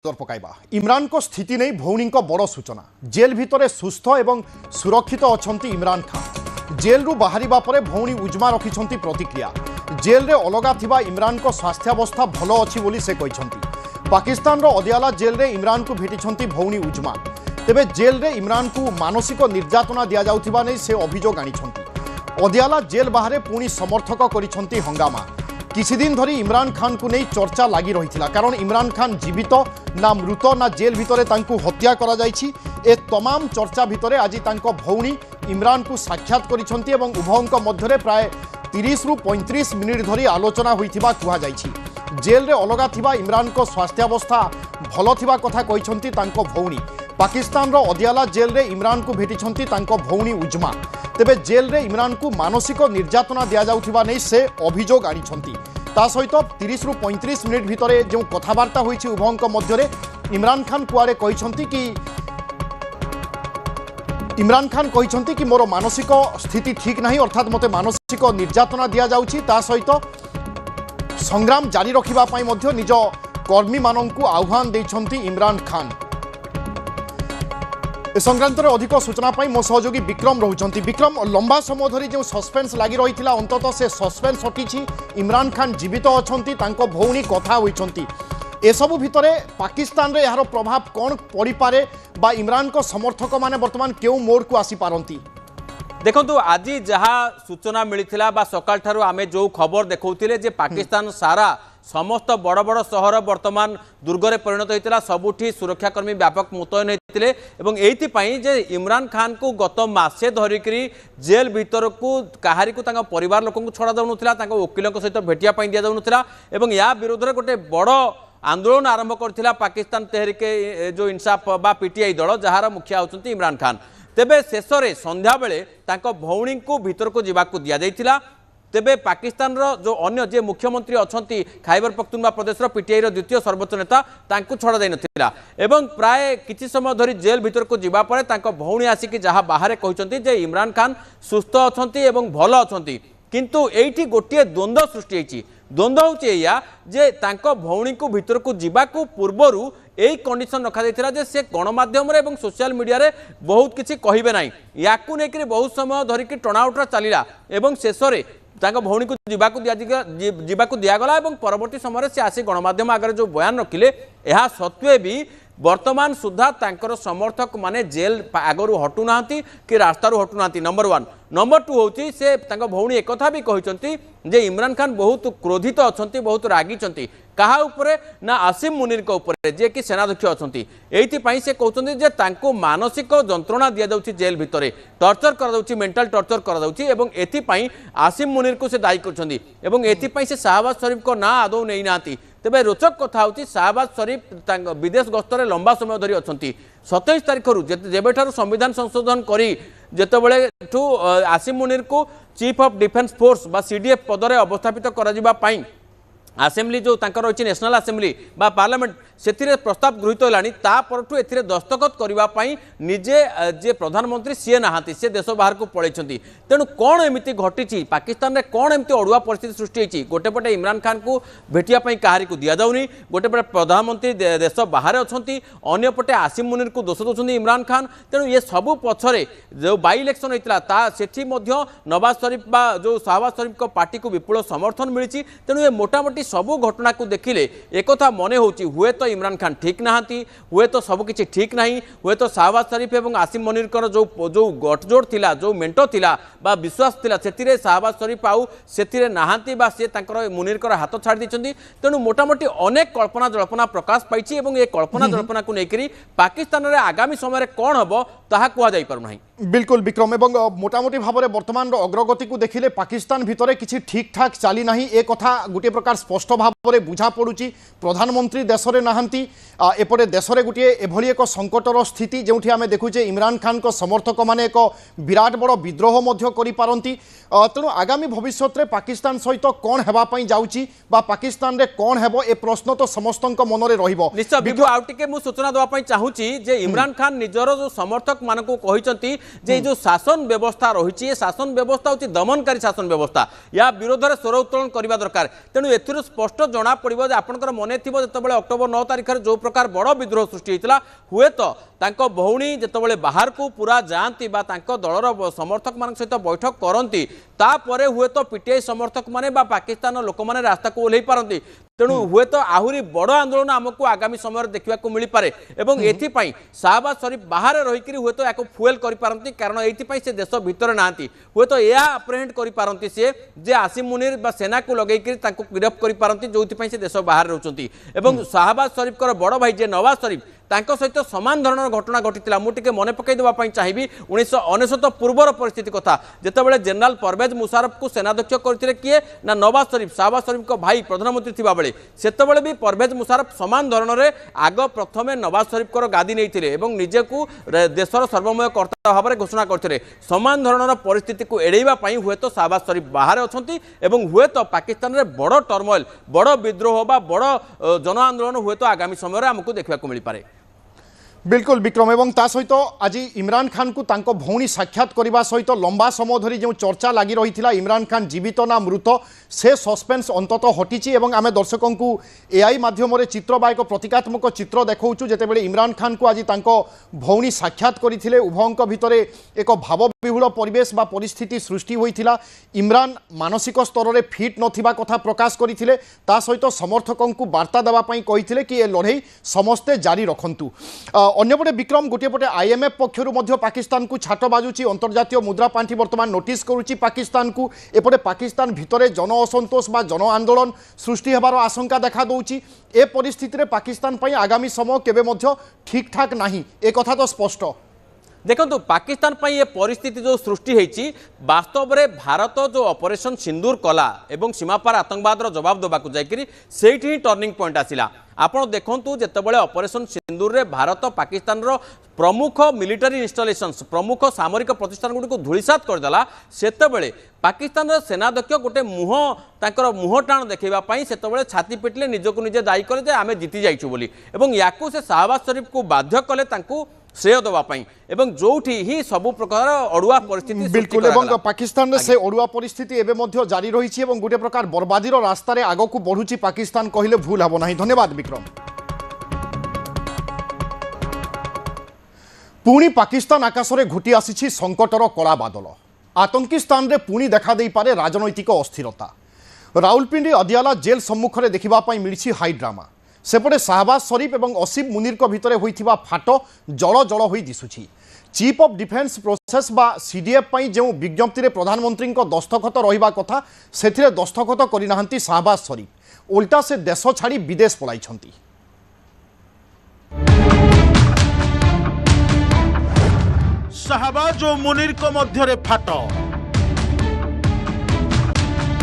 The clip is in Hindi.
पकाइबा इमरान को स्थिति नहीं भौणी बड़ सूचना जेल भितर सुस्थ एवं सुरक्षित अच्छा इमरान खान जेल रु बाहर पर भौणी उज्मा रखिंट प्रतिक्रिया जेल रे अलगा थिबा इमरान को स्वास्थ्यावस्था भल अच्छी बोली से कहते पाकिस्तान अदियाला जेल रे इमरान को भेटी भौणी उज्मा तेबे जेल रे इमरान को मानसिक निर्यातना दि जाउथिबा नै से अभियोग आनिछंती अदियाला जेल बाहर पुणी समर्थक करिछंती हंगामा किसी दिन धरी इमरान खान को नहीं चर्चा लगी रही कारण इमरान खान जीवित ना मृत ना जेल भितर तांकु हत्या करा जायछि ए तमाम चर्चा भितर आज तांको भौणी इमरान को साक्षात करिछंती एवं उभयंक मध्यरे प्राय 30 रु 35 मिनिट धरी आलोचना होइथिबा कुहा जायछि जेल रे अलगा थिबा इमरान को स्वास्थ्यावस्था भल थिबा कथा कहिछंती तांको भौणी पाकिस्तान रो अदियाला जेल रे इमरान को भेटिछंती तांको भौणी उज्मा तेबे जेल रे इमरान को मानसिक निर्यातना दिया जाउथिबा नै से अभियोग आनिछंती ता सहित 30 रु 35 मिनिट भितर जो कथबार्ता होइछि उभयंक मध्यरे इमरान खान कुआरे कहिछंती कि मोर मानसिक स्थिति ठीक नहीं अर्थात मते मानसिक निर्यातना दिया जाउछि ता सहित संग्राम जारी रखिबा पई मध्य निज कर्मी माननकु आह्वान दैछंती इमरान खान ए संक्रांत अधिक सूचना पाई मो सहयोगी विक्रम रहउछंती विक्रम लंबा समय धरी जो सस्पेंस लगी रही अंततः से सस्पेंस हटिछि इमरान खान जीवित अछंती तांको भौणी कथा होइछंती एसबु भितरे पाकिस्तान रे यार प्रभाव कौन पड़ी पारे बा इमरान को समर्थक माने वर्तमान केउ मोड़ को आसी पारंती देखो आज जहाँ सूचना मिलता बा सकाल ठारू आमे जो खबर देखौतिले जे पाकिस्तान सारा समस्त बड़ बड़ सहर वर्तमान दुर्गरे परिणत होता सबुठी सुरक्षाकर्मी व्यापक मुतयन होते एपाई जे इमरान खान को गत मासे धरिकी जेल भीतर को कहारी को परिवार लोक छड़ा जाऊला वकिलों सहित भेटिया दि जाऊला या विरोध में गोटे बड़ आंदोलन आरंभ करथिला पाकिस्तान तेहरिके जो इंसाफ बा पीटीआई दल जार मुखिया होचंती इमरान खान तेबे शेषरे संध्या बेले तांको भौणी को भीतर को जीवाकू दिया जाइथिला तेबे पाकिस्तान रो जो अन्य जे मुख्यमंत्री अछंती खैबर पख्तूनख्वा प्रदेश रो पीटीआई रो द्वितीय सर्वोच्च नेता तांकू छड़ा जाई नथिला एवं प्राय किछि समय धरी जेल भीतर को जीवा परे तांको भौणी आसिकी जहा बाहर कहउचंती जे इमरान खान सुस्थ अछंती एवं भल अछंती किंतु एइठी गोटिए द्वंद्व सृष्टि होइछि द्वंद्व होउछि एया जे तांको भौणी को भीतर को जीवाकू पूर्वरु यही कंडीशन रखा जाइथिला जे से गणमाध्यम एवं सोशल मीडिया रे बहुत किछि कहिबे नाही याकू नेकरी बहुत समय धरिकी टर्नआउट चलिला एवं शेषरे तांको भौणी को जीवाकू दियागला एवं परवर्ती समय से आसी गणमाध्यम आगे जो बयान रखिले यह सत्वे भी वर्तमान सुधा तांकर समर्थक माने जेल आगरू हटू नांती कि रास्तारू हटू नांती नंबर 1 नंबर 2 होची से तांको भौणी एकथा भी कहिसंती जे इमरान खान बहुत क्रोधित अछंती बहुत रागिचंती कहा उपरे ना आसिम मुनीर को उपरे जे कि सेनाध्यक्ष अछंती एइति पई से कहउचंती जे तांको मानसिक जंत्रणा दिया जाउची जेल भितरे टॉर्चर करा जाउची मेंटल टॉर्चर करा जाउची एवं एथि पई आसिम मुनीर को से दायी करछंती एवं एथि पई से शाहबाज शरीफ को ना आदौ नै नांती तेबे रोचक कथा होची शाहबाज शरीफ विदेश गस्तरे लंबा समय धरी अछंती 27 तारिख रु जेबेठारु संविधान संशोधन करी जेतेबेले आसिम मुनीर को चीफ ऑफ डिफेंस फोर्स बा सीडीएफ पदरे अवस्थापित करा जिबा पई आसेम्बली जो तांकर रही नेशनल आसेम्बली बा पार्लियामेंट से प्रस्ताव गृहीत होलानी तापरठू एथिरे दस्तखत करबा पई निजे जे प्रधानमंत्री सी नहांती से देश बाहर को पळैछंती तेणु कौन एमिति घटिछि पाकिस्तान रे कौन एमिति अड़ुआ परिस्थिति सृष्टि होइछि गोटे पटे इमरान खान को भेटिया पई कहारी को दिया जाउनी गोटे पटे प्रधानमंत्री देश बाहर अछंती अन्य पटे आसिम मुनीर को दोष दउछंती इमरान खान तेणु ये सबु पछरे जो बाई इलेक्शन होइतला ता सेठी मध्य नवाज शरीफ बा जो शाहबाज शरीफ को पार्टी को विपुल समर्थन मिलिछि तेणु ये मोटामोटी सबु घटना को देखिले एकथा मने होची हुए तो इमरान खान ठीक नहांती हुए तो सब किछि ठीक नहीं हुए तो शाहबाज शरीफ एवं आसिम मुनीर जो गठजोड़ थिला जो मेंटो थिला बा विश्वास थिला सेतिरे शाहबाज शरीफ आउ सेतिरे नहांती बा से तांकर मुनीर कर हाथ छाड़ी दिछंती तेणु मोटामोटी अनेक कल्पना जल्पना प्रकाश पाइछि एवं ए कल्पना जल्पना को लेकरी पाकिस्तान रे आगामी समय कौन हबो ताहा कुआ जाई पारु नाही बिल्कुल विक्रम एवं मोटामोटी भाव में वर्तमान अग्रगति को देखिले पाकिस्तान भितर किसी ठीक ठाक चली ना ए कथा गोटे प्रकार स्पष्ट भाव में बुझा पड़ुची प्रधानमंत्री देश में नहांती एपटे देश में गोटे एभली एक संकटर स्थिति जो आम देखुचे इमरान खान को समर्थक माने एक विराट बड़ विद्रोह करी तेणु आगामी भविष्य में पाकिस्तान सहित कौन होगापी जाऊँगी पाकिस्तान रे कौन हेबो ए प्रश्न तो समस्त मन में रहिबो निश्चय बिल्कुल आउटिके मु सूचना देवाई चाहूँगी जे इमरान खान निजर जो समर्थक मान को कहिसंती जे जो शासन व्यवस्था रही शासन व्यवस्था हूँ दमनकारी शासन व्यवस्था या विरोध में स्वर उत्तोलन करने दरकार तेणु स्पष्ट जना पड़ो आपंकर मन थी जो अक्टोबर 9 तारिख जो प्रकार बड़ विद्रोह सृष्टि होता हुए तो भौणी जिते बाहर को पूरा जाती दलर समर्थक मान सहित बैठक करती तापर हुए तो पीटीआई समर्थक माने पाकिस्तान लोक मैंने रास्ता को ओह्लई पारती तेणु हुए तो आहरी बड़ आंदोलन आमको आगामी समय देखा मिल पारे एवं एथिपाई शाहबाज शरीफ बाहर रहीकि हुए तो या फुएल करपारती कारण ये से देश भितर नहांती हुए तो यह अप्रहेंड करपारती सी जे आसिम मुनीर बा सेना को लगेकि गिरफ करपारती जो से देश बाहर रोचंती एवं शाहबाज शरीफ बड़ भाई जे नवाज शरीफ तांको सहित समान धरण घटना घटी मुझे मन पकई देवाई चाहिए 1999 पूर्वर परिस्थिति कथा जितेबाला जनरल परवेज मुशारफ को सेनाध्यक्ष करते किए ना नवाज शरीफ शाहबाज शरीफ को भाई प्रधानमंत्री थिबा बेले सेतबेले भी परवेज मुशारफ समान धरण में आग प्रथमे नवाज शरीफ गादी नहीं निजे को देशर सर्वमय कर्ता भाव में घोषणा करते समान धरण परिस्थिति को एड़ाई हुए तो शाहबाज शरीफ बाहर अच्छा हुए तो पाकिस्तान में बड़ टर्मोइल बड़ विद्रोह बड़ जन आंदोलन हुए तो आगामी समय आमको देखा मिल पारे। बिल्कुल विक्रम एवं ता सहित आज इमरान खान को तांको भौणी साक्षात करने सहित लंबा समय धरी जो चर्चा लगी रही इमरान खान जीवित ना मृत से सस्पेंस अंतत हटिची एवं आम दर्शकों को एआई माध्यम चित्र बा एक प्रतीकात्मक चित्र देखाऊँ जितेबाला इमरान खान को आज तांको भौणी साक्षात करते उभयों भितर एक भावविहुल परिवेश बा परिस्थिति सृष्टि होता इमरान मानसिक स्तर में फिट नथिबा कथा प्रकाश करते सहित समर्थकों को वार्ता देवाई कही कि ए लड़ई समस्ते जारी रखंतु। अन्यपटे विक्रम गोटे पटे आईएमएफ पक्षर पाकिस्तान को छाट बाजुची अंतर्जातीय मुद्रा पांठी बर्तमान नोटिस करुच्ची पाकिस्तान को एपटे पाकिस्तान भितर जन असंतोष बा जन आंदोलन सृष्टि होबार आशंका देखा दौची ए परिस्थिति रे पाकिस्तान पई आगामी समय केबे मध्य ठीक ठाक नाही ए कथा तो स्पष्ट। देखो पाकिस्तान पर ये परिस्थिति जो सृष्टि होती वास्तव में भारत जो ऑपरेशन सिंदूर कला एवं सीमापार आतंकवाद जवाब देवाक जाकि से ही टर्निंग पॉइंट आसिला आपड़ देखूँ जितेबाला ऑपरेशन सिंदूर रे भारत पाकिस्तान प्रमुख मिलिटारी इंस्टॉलेशंस प्रमुख सामरिक प्रतिष्ठान गुड़ी को धूलिसात करदेला सेतेबेले पाकिस्तान सेनाध्यक्ष गोटे मुह टाण देखापी से छाती पिटिले निजक निजे दायी कले आम जीति जाइछु बोली एवं याकू से शाहबाज शरीफ को बाध्य कले श्रेय देवाई एवं जोठी ही सबु प्रकार अड़ुआ परिस्थिति बिल्कुल एवं पाकिस्तान से अड़ुआ परिस्थिति एवं मध्य जारी रही गोटे प्रकार बर्बादीर रास्तार आग को बढ़ुची पाकिस्तान कहले भूल हम ना। धन्यवाद विक्रम। पुणी पाकिस्तान आकाश में घुटी आसी संकटर कला बादल आतंकी स्थान में पुणी देखा दे पारे राजनैतिक अस्थिरता राउलपिंडी अदियाला जेल सम्मुखें देखा मिली हाई ड्रामा सेपटे शाहबाज शरीफ और असीम मुनीर भितर होइथिबा फाट जल जल हो दिशुची चीफ ऑफ डिफेंस प्रोसेस बा सीडीएफ जो विज्ञप्ति प्रधानमंत्री दस्तखत रहिबा कथा सेथिरे दस्तखत करिनाहांती शाहबाज शरीफ उल्टा से देश छाड़ी विदेश पलाइछंती। शाहबाज और मुनीर को मध्य फाट